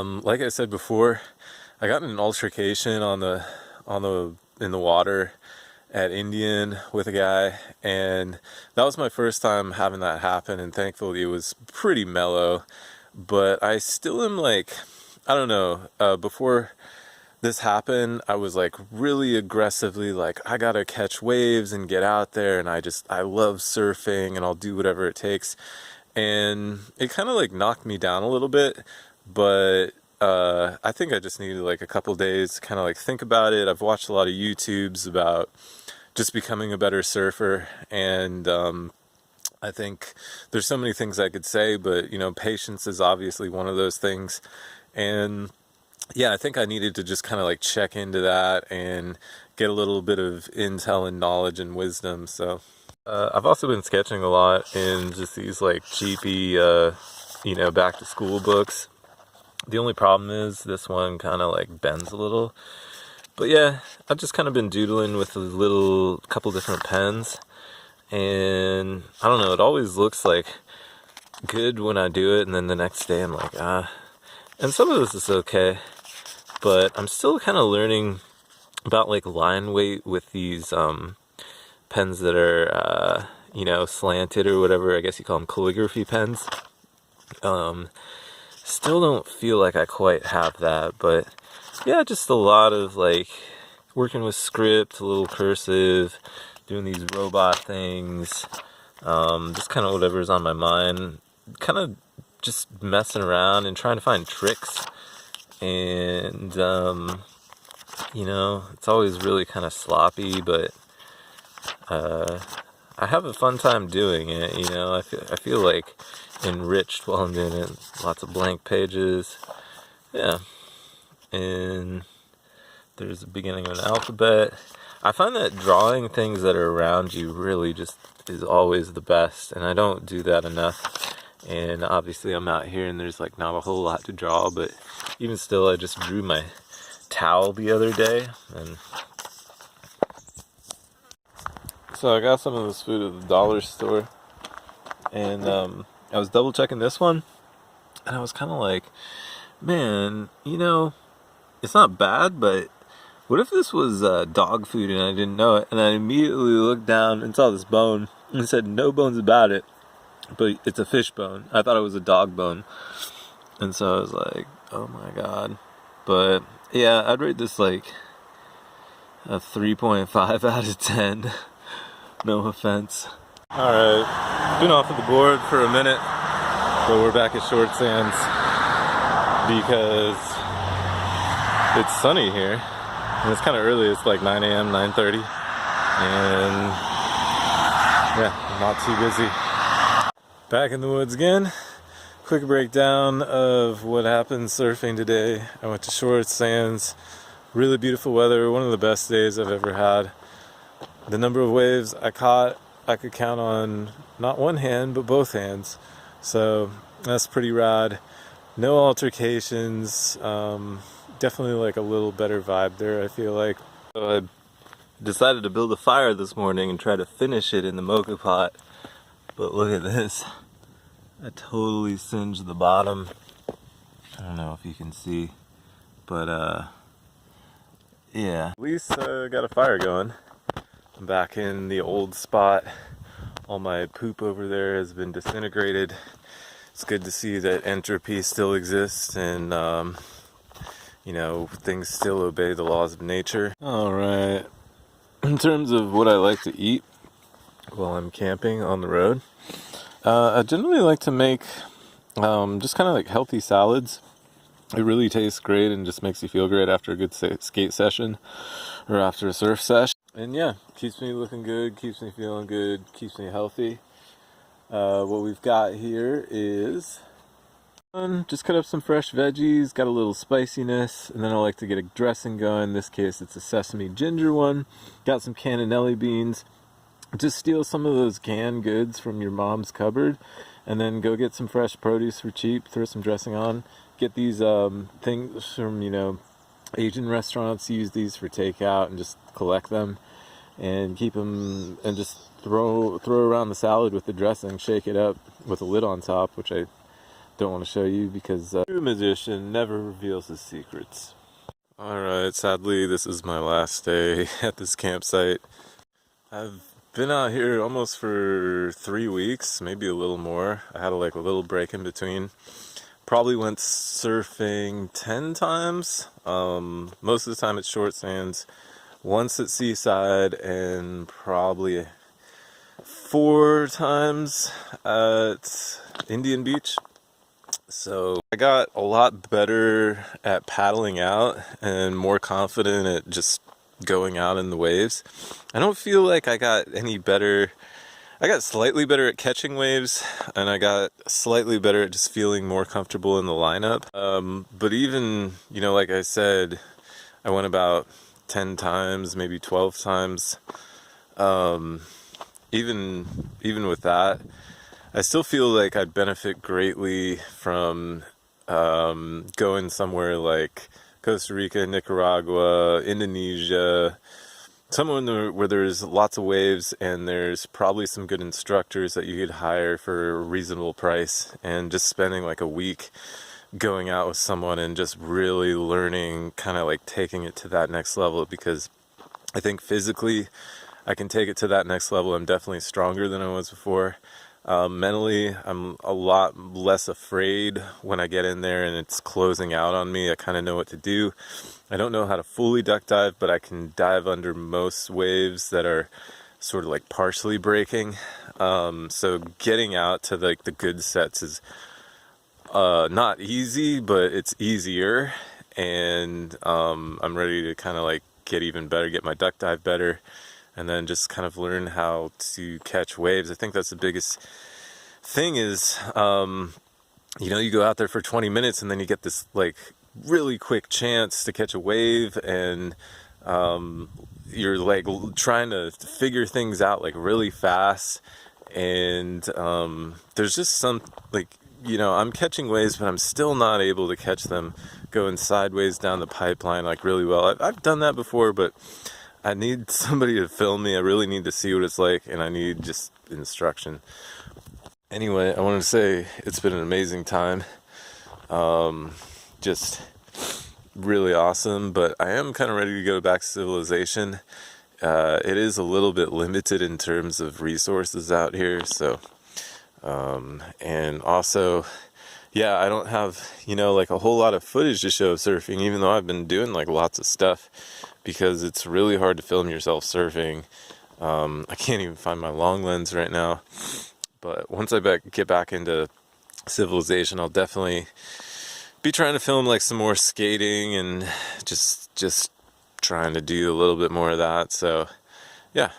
Like I said before, I got in an altercation in the water at Indian with a guy, and that was my first time having that happen, and thankfully it was pretty mellow. But I still am like, I don't know, before this happened, I was like really aggressively like, I gotta catch waves and get out there, and I love surfing and I'll do whatever it takes. And it kind of like knocked me down a little bit, but I think I just needed like a couple days to kind of like think about it. I've watched a lot of YouTubes about just becoming a better surfer, and I think there's so many things I could say, but you know, patience is obviously one of those things. And yeah, I think I needed to just kind of like check into that and get a little bit of intel and knowledge and wisdom. So I've also been sketching a lot in just these like cheapy, you know, back to school books. The only problem is this one kind of like bends a little. But yeah, I've just kind of been doodling with a couple different pens. And I don't know, it always looks like good when I do it, and then the next day I'm like, And some of this is okay, but I'm still kind of learning about like line weight with these pens that are, you know, slanted or whatever. I guess you call them calligraphy pens. Still don't feel like I quite have that, but yeah, just a lot of like working with script, a little cursive, doing these robot things, just kind of whatever's on my mind, kind of just messing around and trying to find tricks. And you know, it's always really kind of sloppy, but I have a fun time doing it. You know, I feel like enriched while I'm doing it. Lots of blank pages, yeah. And there's the beginning of an alphabet. I find that drawing things that are around you really just is always the best, and I don't do that enough. And obviously I'm out here and there's like not a whole lot to draw, but even still, I just drew my towel the other day. And so I got some of this food at the dollar store, and I was double checking this one, and I was kind of like, man, you know, it's not bad, but what if this was dog food and I didn't know it? And I immediately looked down and saw this bone and said, no bones about it, but it's a fish bone. I thought it was a dog bone. And so I was like, oh my god. But yeah, I'd rate this like a 3.5 out of 10. No offense. Alright, been off of the board for a minute, but we're back at Short Sands because it's sunny here. And it's kind of early, it's like 9 a.m., 9:30. And yeah, not too busy. Back in the woods again. Quick breakdown of what happened surfing today. I went to Short Sands. Really beautiful weather, one of the best days I've ever had. The number of waves I caught, I could count on not one hand, but both hands. So that's pretty rad. No altercations. Definitely like a little better vibe there, I feel like. So I decided to build a fire this morning and try to finish it in the mocha pot. But look at this. I totally singed the bottom. I don't know if you can see, but yeah. At least got a fire going. I'm back in the old spot. All my poop over there has been disintegrated. It's good to see that entropy still exists, and you know, things still obey the laws of nature. Alright, in terms of what I like to eat while I'm camping on the road, I generally like to make just kind of like healthy salads. It really tastes great and just makes you feel great after a good skate session or after a surf session. And yeah, keeps me looking good, keeps me feeling good, keeps me healthy. What we've got here is just cut up some fresh veggies, got a little spiciness, and then I like to get a dressing going. In this case, it's a sesame ginger one. Got some cannellini beans. Just steal some of those canned goods from your mom's cupboard, and then go get some fresh produce for cheap, throw some dressing on. Get these things from, you know, Asian restaurants, use these for takeout and just collect them and keep them, and just throw around the salad with the dressing, shake it up with a lid on top, which I don't want to show you because true magician never reveals his secrets. Alright, sadly this is my last day at this campsite. I've been out here almost for 3 weeks, maybe a little more. I had a little break in between. Probably went surfing 10 times. Most of the time it's short sands. Once at Seaside, and probably 4 times at Indian Beach. So I got a lot better at paddling out and more confident at just going out in the waves. I don't feel like I got any better. I got slightly better at catching waves, and I got slightly better at just feeling more comfortable in the lineup. But even, like I said, I went about 10 times, maybe 12 times. Even with that, I still feel like I'd benefit greatly from going somewhere like Costa Rica, Nicaragua, Indonesia, somewhere where there's lots of waves and there's probably some good instructors that you could hire for a reasonable price, and just spending like a week going out with someone and just really learning, kind of like taking it to that next level, because I think physically I can take it to that next level. I'm definitely stronger than I was before. Mentally, I'm a lot less afraid when I get in there and it's closing out on me. I kind of know what to do. I don't know how to fully duck dive, but I can dive under most waves that are sort of like partially breaking. So getting out to the good sets is not easy, but it's easier. And I'm ready to kind of like get even better, get my duck dive better, and then just kind of learn how to catch waves. I think that's the biggest thing is, you go out there for 20 minutes and then you get this like really quick chance to catch a wave, and you're like trying to figure things out like really fast. And there's just some I'm catching waves, but I'm still not able to catch them going sideways down the pipeline like really well. I've done that before, but I need somebody to film me. I really need to see what it's like, and I need just instruction. Anyway, I wanted to say it's been an amazing time. Just really awesome, but I am kind of ready to go back to civilization. It is a little bit limited in terms of resources out here, so and also, yeah, I don't have, like a whole lot of footage to show of surfing, even though I've been doing like lots of stuff, because it's really hard to film yourself surfing. I can't even find my long lens right now, but once I get back into civilization, I'll definitely be trying to film like some more skating and just trying to do a little bit more of that. So yeah.